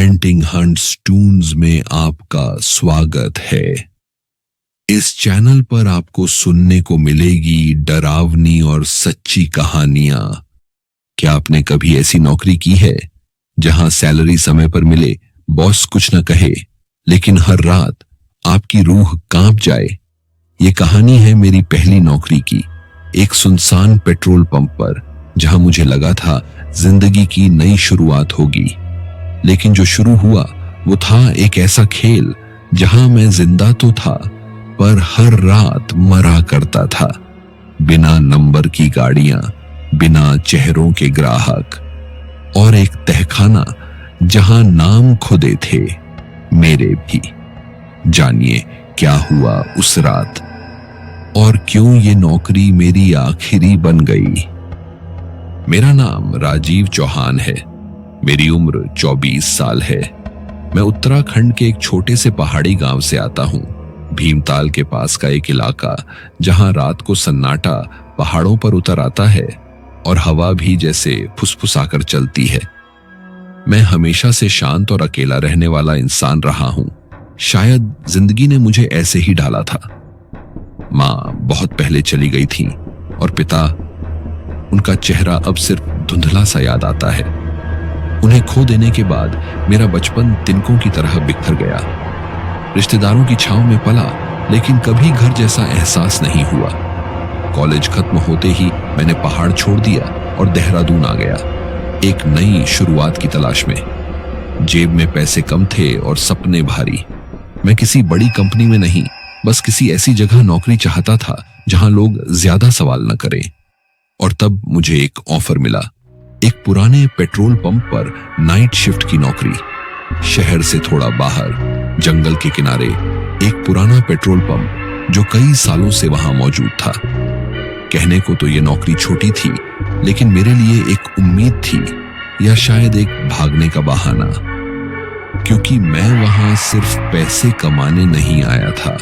Hunting hunts Toons में आपका स्वागत है। इस चैनल पर आपको सुनने को मिलेगी डरावनी और सच्ची कहानियां। क्या आपने कभी ऐसी नौकरी की है जहां सैलरी समय पर मिले, बॉस कुछ न कहे, लेकिन हर रात आपकी रूह कांप जाए? ये कहानी है मेरी पहली नौकरी की, एक सुनसान पेट्रोल पंप पर, जहां मुझे लगा था जिंदगी की नई शुरुआत होगी। लेकिन जो शुरू हुआ वो था एक ऐसा खेल जहां मैं जिंदा तो था, पर हर रात मरा करता था। बिना नंबर की गाड़ियां, बिना चेहरों के ग्राहक, और एक तहखाना जहां नाम खुदे थे, मेरे भी। जानिए क्या हुआ उस रात और क्यों ये नौकरी मेरी आखिरी बन गई। मेरा नाम राजीव चौहान है। मेरी उम्र 24 साल है। मैं उत्तराखंड के एक छोटे से पहाड़ी गांव से आता हूं, भीमताल के पास का एक इलाका जहां रात को सन्नाटा पहाड़ों पर उतर आता है और हवा भी जैसे फुसफुसाकर चलती है। मैं हमेशा से शांत और अकेला रहने वाला इंसान रहा हूं। शायद जिंदगी ने मुझे ऐसे ही डाला था। माँ बहुत पहले चली गई थी और पिता, उनका चेहरा अब सिर्फ धुंधला सा याद आता है। उन्हें खो देने के बाद मेरा बचपन तिनकों की तरह बिखर गया। रिश्तेदारों की छांव में पला, लेकिन कभी घर जैसा एहसास नहीं हुआ। कॉलेज खत्म होते ही मैंने पहाड़ छोड़ दिया और देहरादून आ गया, एक नई शुरुआत की तलाश में। जेब में पैसे कम थे और सपने भारी। मैं किसी बड़ी कंपनी में नहीं, बस किसी ऐसी जगह नौकरी चाहता था जहां लोग ज्यादा सवाल न करें। और तब मुझे एक ऑफर मिला, एक पुराने पेट्रोल पंप पर नाइट शिफ्ट की नौकरी। शहर से थोड़ा बाहर, जंगल के किनारे, एक पुराना पेट्रोल पंप जो कई सालों से वहां मौजूद था। कहने को तो ये नौकरी छोटी थी, लेकिन मेरे लिए एक उम्मीद थी, या शायद एक भागने का बहाना, क्योंकि मैं वहां सिर्फ पैसे कमाने नहीं आया था,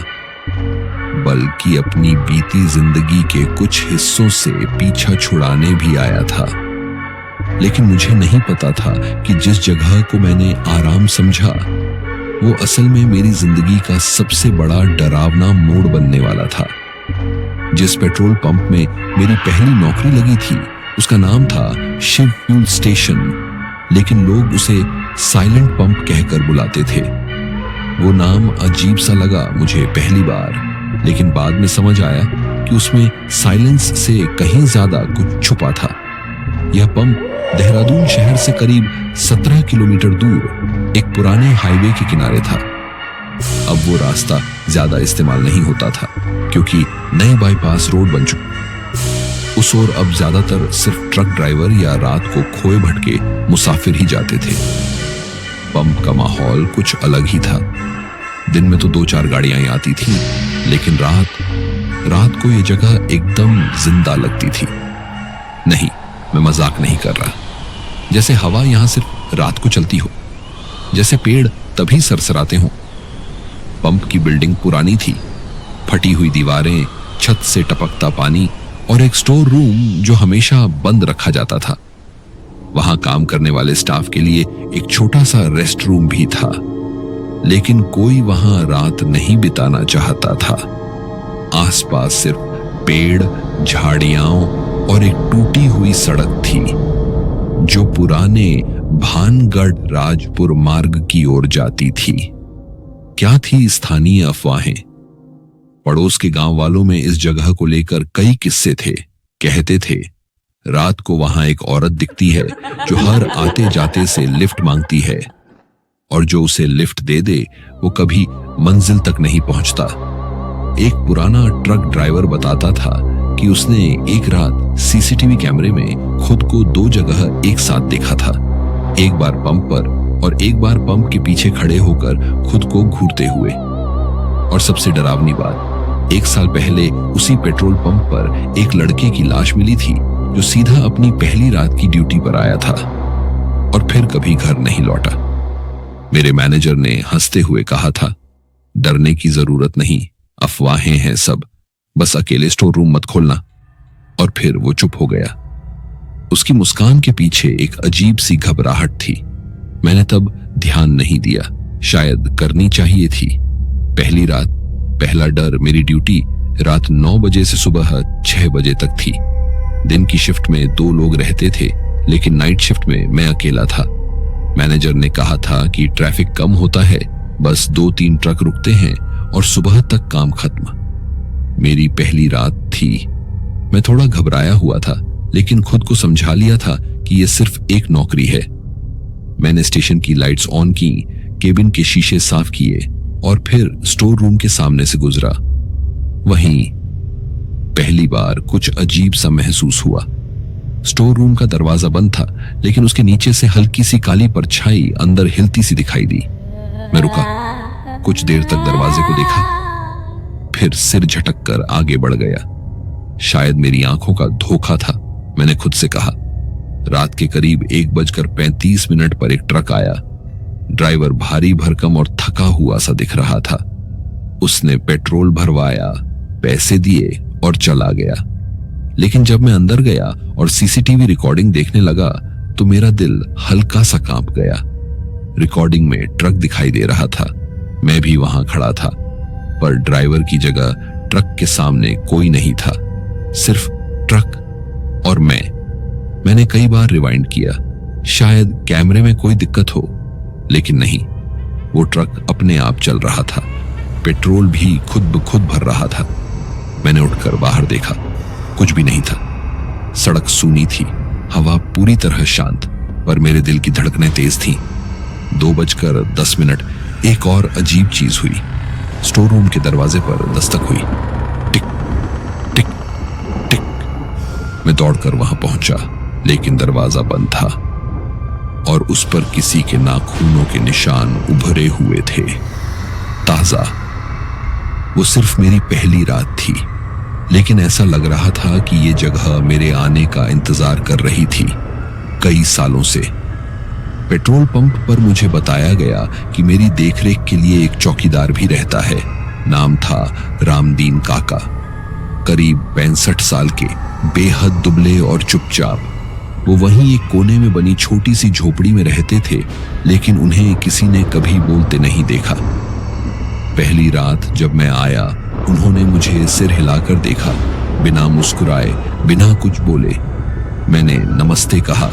बल्कि अपनी बीती जिंदगी के कुछ हिस्सों से पीछा छुड़ाने भी आया था। लेकिन मुझे नहीं पता था कि जिस जगह को मैंने आराम समझा, वो असल में मेरी जिंदगी का सबसे बड़ा डरावना मोड़ बनने वाला था। जिस पेट्रोल पंप में मेरी पहली नौकरी लगी थी, उसका नाम था शिव फ्यूल स्टेशन, लेकिन लोग उसे साइलेंट पंप कहकर बुलाते थे। वो नाम अजीब सा लगा मुझे पहली बार, लेकिन बाद में समझ आया कि उसमें साइलेंस से कहीं ज्यादा कुछ छुपा था। यह पंप देहरादून शहर से करीब 17 किलोमीटर दूर एक पुराने हाईवे के किनारे था। अब वो रास्ता ज्यादा इस्तेमाल नहीं होता था, क्योंकि नई बाईपास रोड बन चुकी। उस ओर अब ज्यादातर सिर्फ ट्रक ड्राइवर या रात को खोए भटके मुसाफिर ही जाते थे। पंप का माहौल कुछ अलग ही था। दिन में तो 2-4 गाड़ियां आती थी, लेकिन रात को ये जगह एकदम जिंदा लगती थी। नहीं, मैं मजाक नहीं कर रहा। जैसे हवा यहां सिर्फ रात को चलती हो, जैसे पेड़ तभी सरसराते हों। पंप की बिल्डिंग पुरानी थी, फटी हुई दीवारें, छत से टपकता पानी और एक स्टोर रूम जो हमेशा बंद रखा जाता था। वहां काम करने वाले स्टाफ के लिए एक छोटा सा रेस्ट रूम भी था, लेकिन कोई वहां रात नहीं बिताना चाहता था। आसपास सिर्फ पेड़, झाड़ियां और एक टूटी हुई सड़क थी जो पुराने भानगढ़ राजपुर मार्ग की ओर जाती थी। क्या थी स्थानीय अफवाहें। पड़ोस के गांव वालों में इस जगह को लेकर कई किस्से थे। कहते थे, रात को वहां एक औरत दिखती है जो हर आते जाते से लिफ्ट मांगती है, और जो उसे लिफ्ट दे दे वो कभी मंजिल तक नहीं पहुंचता। एक पुराना ट्रक ड्राइवर बताता था कि उसने एक रात सीसीटीवी कैमरे में खुद को 2 जगह एक साथ देखा था, एक बार पंप पर और एक बार पंप के पीछे खड़े होकर खुद को घूरते हुए। और सबसे डरावनी बात, 1 साल पहले उसी पेट्रोल पंप पर एक लड़के की लाश मिली थी जो सीधा अपनी पहली रात की ड्यूटी पर आया था और फिर कभी घर नहीं लौटा। मेरे मैनेजर ने हंसते हुए कहा था, डरने की जरूरत नहीं, अफवाहें हैं सब, बस अकेले स्टोर रूम मत खोलना। और फिर वो चुप हो गया। उसकी मुस्कान के पीछे एक अजीब सी घबराहट थी, मैंने तब ध्यान नहीं दिया, शायद करनी चाहिए थी। पहली रात, पहला डर, मेरी ड्यूटी रात 9 बजे से सुबह 6 बजे तक थी। दिन की शिफ्ट में 2 लोग रहते थे, लेकिन नाइट शिफ्ट में मैं अकेला था। मैनेजर ने कहा था कि ट्रैफिक कम होता है, बस 2-3 ट्रक रुकते हैं और सुबह तक काम खत्म। मेरी पहली रात थी। मैं थोड़ा घबराया हुआ था, लेकिन खुद को समझा लिया था कि यह सिर्फ एक नौकरी है। मैंने स्टेशन की लाइट्स ऑन की, केबिन के शीशे साफ किए और फिर स्टोर रूम के सामने से गुजरा। वहीं पहली बार कुछ अजीब सा महसूस हुआ। स्टोर रूम का दरवाजा बंद था, लेकिन उसके नीचे से हल्की सी काली परछाई अंदर हिलती सी दिखाई दी। मैं रुका, कुछ देर तक दरवाजे को देखा, फिर सिर झटक कर आगे बढ़ गया। शायद मेरी आंखों का धोखा था, मैंने खुद से कहा। रात के करीब 1:35 पर एक ट्रक आया। ड्राइवर भारी भरकम और थका हुआ सा दिख रहा था। उसने पेट्रोल भरवाया, पैसे दिए और चला गया। लेकिन जब मैं अंदर गया और सीसीटीवी रिकॉर्डिंग देखने लगा तो मेरा दिल हल्का सा कांप गया। रिकॉर्डिंग में ट्रक दिखाई दे रहा था, मैं भी वहां खड़ा था, पर ड्राइवर की जगह ट्रक के सामने कोई नहीं था, सिर्फ ट्रक और मैंने कई बार रिवाइंड किया, शायद कैमरे में कोई दिक्कत हो, लेकिन नहीं, वो ट्रक अपने आप चल रहा था। पेट्रोल भी खुद ब खुद भर रहा था। मैंने उठकर बाहर देखा, कुछ भी नहीं था। सड़क सूनी थी, हवा पूरी तरह शांत, पर मेरे दिल की धड़कनें तेज थीं। 2:10 एक और अजीब चीज हुई। स्टोर रूम के दरवाजे पर दस्तक हुई। टिक टिक टिक। मैं दौड़कर वहां पहुंचा, लेकिन दरवाजा बंद था और उस पर किसी के नाखूनों के निशान उभरे हुए थे, ताजा। वो सिर्फ मेरी पहली रात थी, लेकिन ऐसा लग रहा था कि ये जगह मेरे आने का इंतजार कर रही थी कई सालों से। पेट्रोल पंप पर मुझे बताया गया कि मेरी देखरेख के लिए एक चौकीदार भी रहता है। नाम था रामदीन काका। करीब 65 साल के, बेहद दुबले और चुपचाप। वो वहीं एक कोने में बनी छोटी सी झोपड़ी में रहते थे, लेकिन उन्हें किसी ने कभी बोलते नहीं देखा। पहली रात जब मैं आया, उन्होंने मुझे सिर हिलाकर देखा, बिना मुस्कुराए, बिना कुछ बोले। मैंने नमस्ते कहा,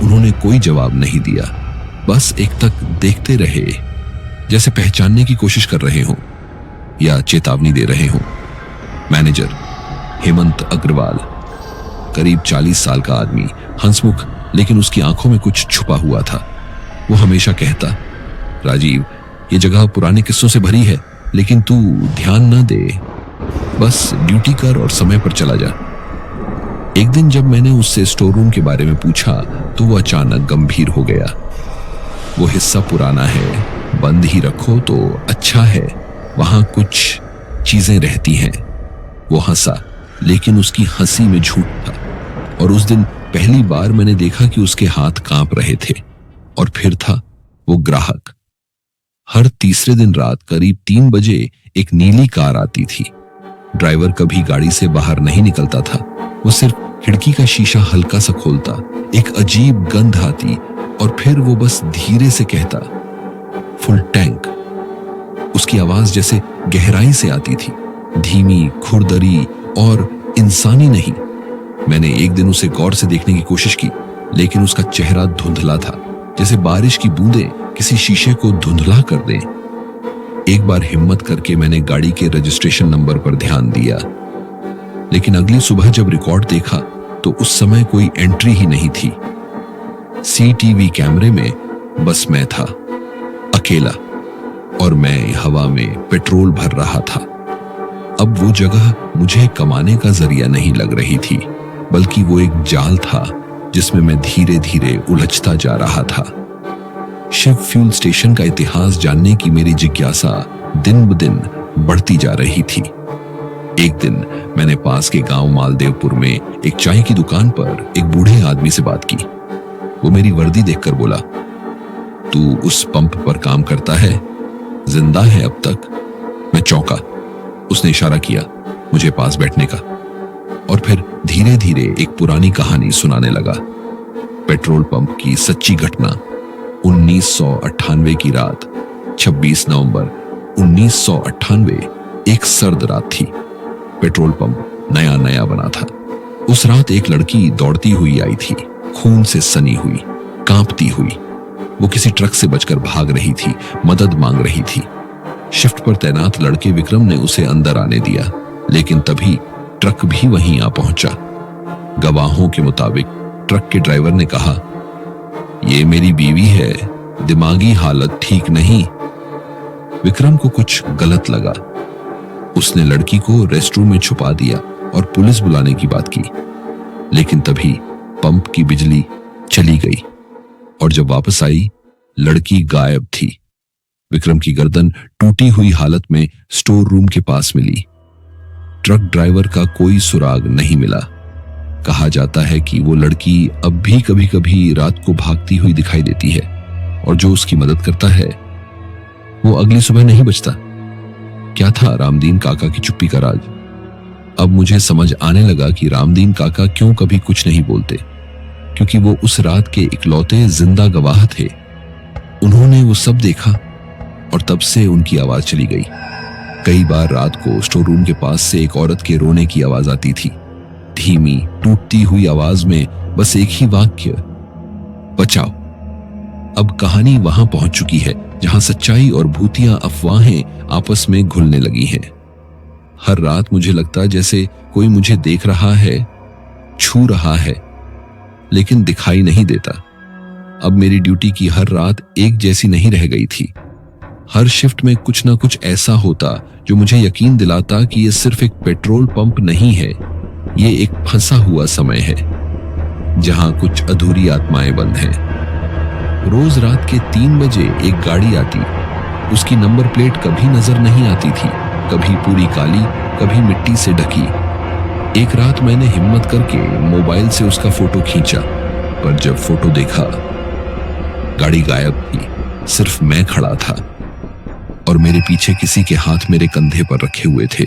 उन्होंने कोई जवाब नहीं दिया, बस एक तक देखते रहे, जैसे पहचानने की कोशिश कर रहे हों या चेतावनी दे रहे हों। मैनेजर हेमंत अग्रवाल, करीब 40 साल का आदमी, हंसमुख, लेकिन उसकी आंखों में कुछ छुपा हुआ था। वो हमेशा कहता, राजीव, ये जगह पुराने किस्सों से भरी है, लेकिन तू ध्यान न दे, बस ड्यूटी कर और समय पर चला जा। एक दिन जब मैंने उससे स्टोर रूम के बारे में पूछा तो वो अचानक गंभीर हो गया। वो हिस्सा पुराना है, बंद ही रखो तो अच्छा है, वहां कुछ चीजें रहती हैं। वो हंसा, लेकिन उसकी हंसी में झूठ था। और उस दिन पहली बार मैंने देखा कि उसके हाथ कांप रहे थे। और फिर था वो ग्राहक। हर तीसरे दिन रात करीब 3 बजे एक नीली कार आती थी। ड्राइवर कभी गाड़ी से बाहर नहीं निकलता था, वो सिर्फ खिड़की का शीशा हल्का सा खोलता, एक अजीब गंध आती और फिर वो बस धीरे से कहता, फुल टैंक। उसकी आवाज जैसे गहराई से आती थी, धीमी, खुरदरी और इंसानी नहीं। मैंने एक दिन उसे गौर से देखने की कोशिश की, लेकिन उसका चेहरा धुंधला था, जैसे बारिश की बूंदें किसी शीशे को धुंधला कर दें। एक बार हिम्मत करके मैंने गाड़ी के रजिस्ट्रेशन नंबर पर ध्यान दिया, लेकिन अगली सुबह जब रिकॉर्ड देखा तो उस समय कोई एंट्री ही नहीं थी। सीटीवी कैमरे में बस मैं था, अकेला, और मैं हवा में पेट्रोल भर रहा था। अब वो जगह मुझे कमाने का जरिया नहीं लग रही थी, बल्कि वो एक जाल था जिसमें मैं धीरे धीरे उलझता जा रहा था। शिव फ्यूल स्टेशन का इतिहास जानने की मेरी जिज्ञासा दिन ब दिन बढ़ती जा रही थी। एक दिन मैंने पास के गांव मालदेवपुर में एक चाय की दुकान पर एक बूढ़े आदमी से बात की। वो मेरी वर्दी देखकर बोला, तू उस पंप पर काम करता है, जिंदा है अब तक? मैं चौंका। उसने इशारा किया मुझे पास बैठने का और फिर धीरे धीरे एक पुरानी कहानी सुनाने लगा, पेट्रोल पंप की सच्ची घटना, 1998 की रात 26 नवंबर 1998 एक सर्द रात थी। पेट्रोल पंप नया नया बना था। उस रात एक लड़की दौड़ती हुई आई थी, खून से सनी हुई, कांपती हुई। वो किसी ट्रक से बचकर भाग रही थी, मदद मांग रही थी। शिफ्ट पर तैनात लड़के विक्रम ने उसे अंदर आने दिया, लेकिन तभी ट्रक भी वहीं आ पहुंचा। गवाहों के मुताबिक ट्रक के ड्राइवर ने कहा, ये मेरी बीवी है, दिमागी हालत ठीक नहीं। विक्रम को कुछ गलत लगा। उसने लड़की को रेस्टरूम में छुपा दिया और पुलिस बुलाने की बात की, लेकिन तभी पंप की बिजली चली गई और जब वापस आई, लड़की गायब थी। विक्रम की गर्दन टूटी हुई हालत में स्टोर रूम के पास मिली। ट्रक ड्राइवर का कोई सुराग नहीं मिला। कहा जाता है कि वो लड़की अब भी कभी कभी रात को भागती हुई दिखाई देती है और जो उसकी मदद करता है वो अगली सुबह नहीं बचता। क्या था रामदीन काका की चुप्पी का राज? अब मुझे समझ आने लगा कि रामदीन काका क्यों कभी कुछ नहीं बोलते, क्योंकि वो उस रात के इकलौते जिंदा गवाह थे। उन्होंने वो सब देखा और तब से उनकी आवाज चली गई। कई बार रात को स्टोर रूम के पास से एक औरत के रोने की आवाज आती थी, धीमी टूटती हुई आवाज में बस एक ही वाक्य, बचाओ। अब कहानी वहां पहुंच चुकी है जहां सच्चाई और भूतियां अफवाहें आपस में घुलने लगी हैं। हर रात मुझे लगता जैसे कोई मुझे देख रहा है, छू रहा है, लेकिन दिखाई नहीं देता। अब मेरी ड्यूटी की हर रात एक जैसी नहीं रह गई थी। हर शिफ्ट में कुछ ना कुछ ऐसा होता जो मुझे यकीन दिलाता कि यह सिर्फ एक पेट्रोल पंप नहीं है, ये एक फंसा हुआ समय है जहां कुछ अधूरी आत्माएं बंद हैं। रोज रात के 3 बजे एक गाड़ी आती। उसकी नंबर प्लेट कभी नजर नहीं आती थी, कभी पूरी काली, कभी मिट्टी से ढकी। एक रात मैंने हिम्मत करके मोबाइल से उसका फोटो खींचा, पर जब फोटो देखा, गाड़ी गायब थी, सिर्फ मैं खड़ा था और मेरे पीछे किसी के हाथ मेरे कंधे पर रखे हुए थे।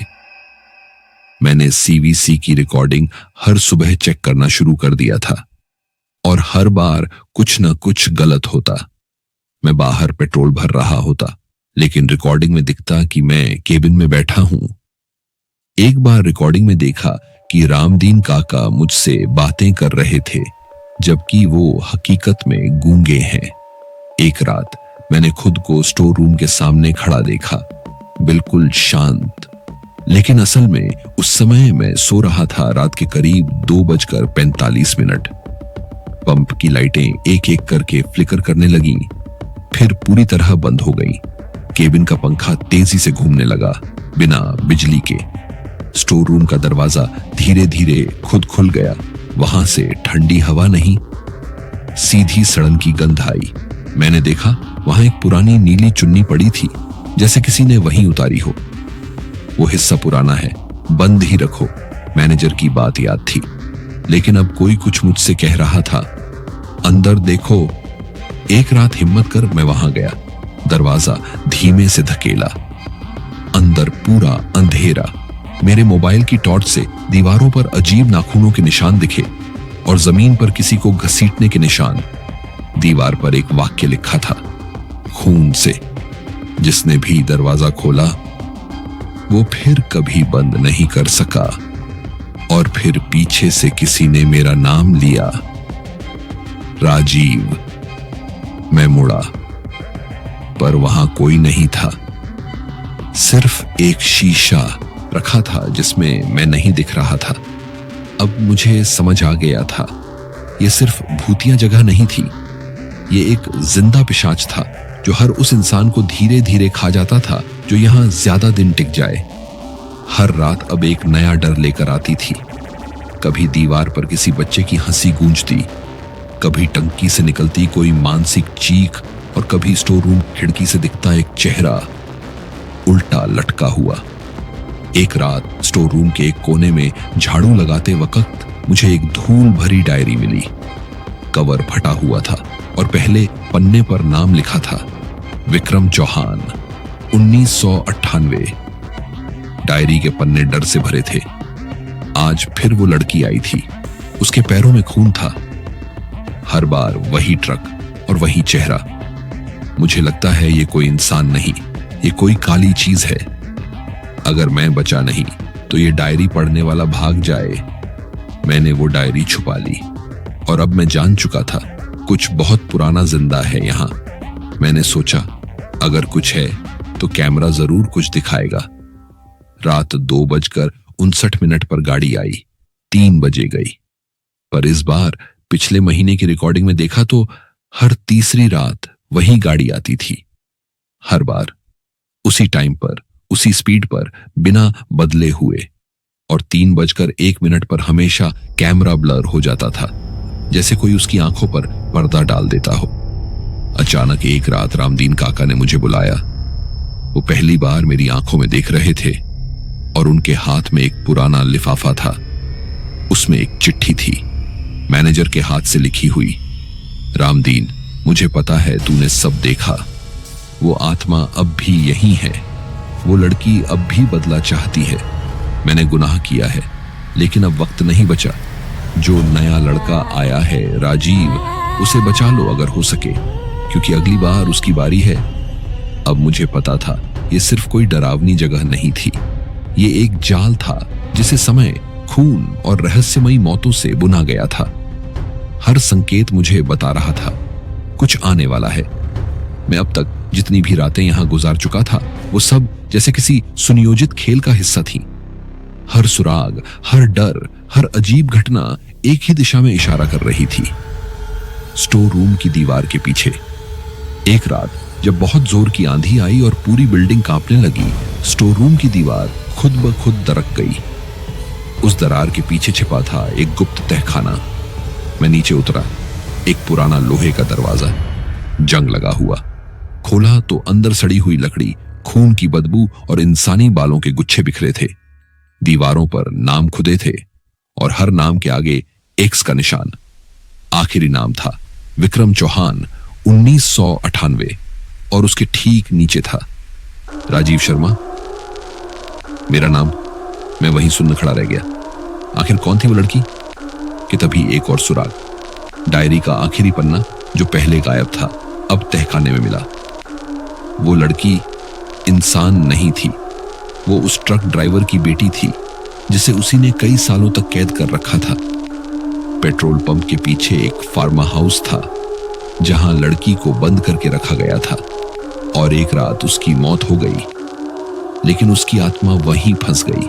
मैंने सीवीसी की रिकॉर्डिंग हर सुबह चेक करना शुरू कर दिया था और हर बार कुछ न कुछ गलत होता। मैं बाहर पेट्रोल भर रहा होता, लेकिन रिकॉर्डिंग में दिखता कि मैं केबिन में बैठा हूं। एक बार रिकॉर्डिंग में देखा कि रामदीन काका मुझसे बातें कर रहे थे, जबकि वो हकीकत में गूंगे हैं। एक रात मैंने खुद को स्टोर रूम के सामने खड़ा देखा, बिल्कुल शांत, लेकिन असल में उस समय मैं सो रहा था। रात के करीब 2:45। पंप की लाइटें एक एक करके फ्लिकर करने लगी, फिर पूरी तरह बंद हो गई। केबिन का पंखा तेजी से घूमने लगा, बिना बिजली के। स्टोर रूम का दरवाजा धीरे धीरे खुद खुल गया। वहां से ठंडी हवा नहीं, सीधी सड़न की गंध आई। मैंने देखा वहां एक पुरानी नीली चुन्नी पड़ी थी, जैसे किसी ने वहीं उतारी हो। वो हिस्सा पुराना है, बंद ही रखो। मैनेजर की बात याद थी, लेकिन अब कोई कुछ मुझसे कह रहा था, अंदर देखो। एक रात हिम्मत कर मैं वहां गया, दरवाजा धीमे से धकेला। अंदर पूरा अंधेरा। मेरे मोबाइल की टॉर्च से दीवारों पर अजीब नाखूनों के निशान दिखे और जमीन पर किसी को घसीटने के निशान। दीवार पर एक वाक्य लिखा था, खून से। जिसने भी दरवाजा खोला वो फिर कभी बंद नहीं कर सका। और फिर पीछे से किसी ने मेरा नाम लिया, राजीव। मैं मुड़ा, पर वहां कोई नहीं था। सिर्फ एक शीशा रखा था जिसमें मैं नहीं दिख रहा था। अब मुझे समझ आ गया था, यह सिर्फ भूतिया जगह नहीं थी, ये एक जिंदा पिशाच था जो हर उस इंसान को धीरे धीरे खा जाता था जो यहां ज्यादा दिन टिक जाए। हर रात अब एक नया डर लेकर आती थी। कभी दीवार पर किसी बच्चे की हंसी गूंजती, कभी टंकी से निकलती कोई मानसिक चीख, और कभी स्टोर रूम खिड़की से दिखता एक चेहरा उल्टा लटका हुआ। एक रात स्टोर रूम के एक कोने में झाड़ू लगाते वक्त मुझे एक धूल भरी डायरी मिली। कवर फटा हुआ था और पहले पन्ने पर नाम लिखा था, विक्रम चौहान, 1998। डायरी के पन्ने डर से भरे थे। आज फिर वो लड़की आई थी, उसके पैरों में खून था। हर बार वही ट्रक और वही चेहरा, मुझे लगता है ये कोई इंसान नहीं, ये कोई काली चीज है। अगर मैं बचा नहीं तो ये डायरी पढ़ने वाला भाग जाए। मैंने वो डायरी छुपा ली और अब मैं जान चुका था कुछ बहुत पुराना जिंदा है यहाँ। मैंने सोचा अगर कुछ है तो कैमरा जरूर कुछ दिखाएगा। रात 2:59 पर गाड़ी आई, 3 बजे गई। पर इस बार पिछले महीने की रिकॉर्डिंग में देखा तो हर तीसरी रात वही गाड़ी आती थी। हर बार उसी टाइम पर, उसी स्पीड पर, बिना बदले हुए। और 3:01 पर हमेशा कैमरा ब्लर हो जाता था, जैसे कोई उसकी आंखों पर पर्दा डाल देता हो। अचानक एक रात रामदीन काका ने मुझे बुलाया। वो पहली बार मेरी आंखों में देख रहे थे और उनके हाथ में एक पुराना लिफाफा था। उसमें एक चिट्ठी थी, मैनेजर के हाथ से लिखी हुई। रामदीन, मुझे पता है तूने सब देखा। वो आत्मा अब भी यही है। वो लड़की अब भी बदला चाहती है। मैंने गुनाह किया है, लेकिन अब वक्त नहीं बचा। जो नया लड़का आया है राजीव, उसे बचा लो अगर हो सके, क्योंकि अगली बार उसकी बारी है। अब मुझे पता था ये सिर्फ कोई डरावनी जगह नहीं थी। ये एक जाल था जिसे समय, खून और रहस्यमयी मौतों से बुना गया था। हर संकेत मुझे बता रहा था कुछ आने वाला है। मैं अब तक जितनी भी रातें यहां गुजार चुका था वो सब जैसे किसी सुनियोजित खेल का हिस्सा थी। हर सुराग, हर डर, हर अजीब घटना एक ही दिशा में इशारा कर रही थी। स्टोर रूम की दीवार के पीछे एक रात जब बहुत जोर की आंधी आई और पूरी बिल्डिंग कांपने लगी, स्टोर रूम की दीवार खुद ब खुद दरक गई। उस दरार के पीछे छिपा था एक गुप्त तहखाना। मैं नीचे उतरा। एक पुराना लोहे का दरवाजा, जंग लगा हुआ। खोला तो अंदर सड़ी हुई लकड़ी, खून की बदबू और इंसानी बालों के गुच्छे बिखरे थे। दीवारों पर नाम खुदे थे और हर नाम के आगे एक्स का निशान। आखिरी नाम था विक्रम चौहान, 1998, और उसके ठीक नीचे था राजीव शर्मा। मेरा नाम। मैं वहीं सुनने खड़ा रह गया। आखिर कौन थी वो लड़की? कि तभी एक और सुराग। डायरी का आखिरी पन्ना जो पहले गायब था, अब तहखाने में मिला। वो लड़की इंसान नहीं थी। वो उस ट्रक ड्राइवर की बेटी थी जिसे उसी ने कई सालों तक कैद कर रखा था। पेट्रोल पंप के पीछे एक फार्मा हाउस था जहां लड़की को बंद करके रखा गया था और एक रात उसकी मौत हो गई, लेकिन उसकी आत्मा वहीं फंस गई।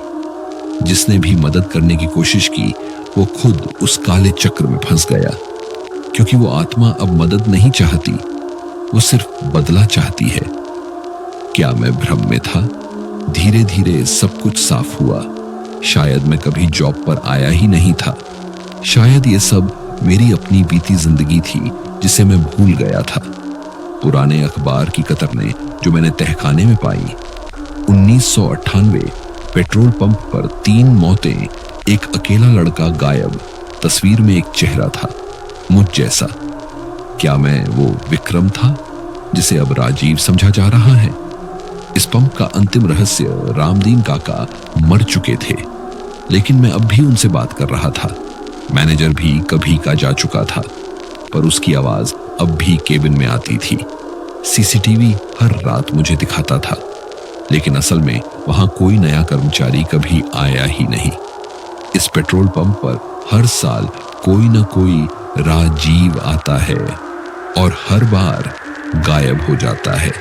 जिसने भी मदद करने की कोशिश की वो खुद उस काले चक्र में फंस गया, क्योंकि वो आत्मा अब मदद नहीं चाहती, वो सिर्फ बदला चाहती है। क्या मैं भ्रम में था? धीरे धीरे सब कुछ साफ हुआ। शायद मैं कभी जॉब पर आया ही नहीं था। शायद ये सब मेरी अपनी बीती जिंदगी थी जिसे मैं भूल गया था। पुराने अखबार की कतरने जो मैंने तहखाने में पाई। 1998 पेट्रोल पंप पर 3 मौतें, एक अकेला लड़का गायब, तस्वीर में एक चेहरा था मुझ जैसा। क्या मैं वो विक्रम था जिसे अब राजीव समझा जा रहा है? इस पंप का अंतिम रहस्य रामदीन काका मर चुके थे, लेकिन मैं अब भी उनसे बात कर रहा था। मैनेजर भी कभी का जा चुका था, पर उसकी आवाज अब भी केबिन में आती थी। सीसीटीवी हर रात मुझे दिखाता था, लेकिन असल में वहां कोई नया कर्मचारी कभी आया ही नहीं। इस पेट्रोल पंप पर हर साल कोई न कोई राजीव आता है और हर बार गायब हो जाता है।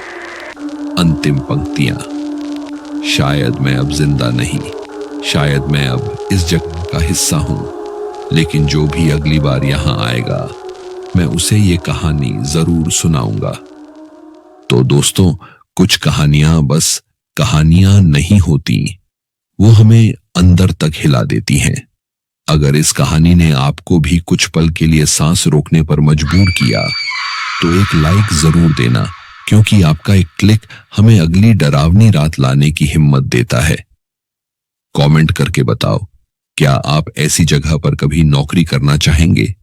अंतिम पंक्तियां। शायद मैं अब जिंदा नहीं, शायद मैं अब इस जगह का हिस्सा हूं, लेकिन जो भी अगली बार यहां आएगा मैं उसे ये कहानी जरूर सुनाऊंगा। तो दोस्तों, कुछ कहानियां बस कहानियां नहीं होती, वो हमें अंदर तक हिला देती हैं। अगर इस कहानी ने आपको भी कुछ पल के लिए सांस रोकने पर मजबूर किया तो एक लाइक जरूर देना, क्योंकि आपका एक क्लिक हमें अगली डरावनी रात लाने की हिम्मत देता है। कमेंट करके बताओ, क्या आप ऐसी जगह पर कभी नौकरी करना चाहेंगे?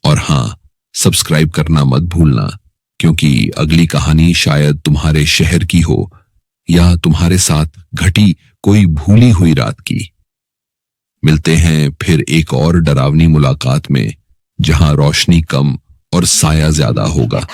और हाँ, सब्सक्राइब करना मत भूलना, क्योंकि अगली कहानी शायद तुम्हारे शहर की हो या तुम्हारे साथ घटी कोई भूली हुई रात की। मिलते हैं फिर एक और डरावनी मुलाकात में, जहां रोशनी कम और साया ज्यादा होगा।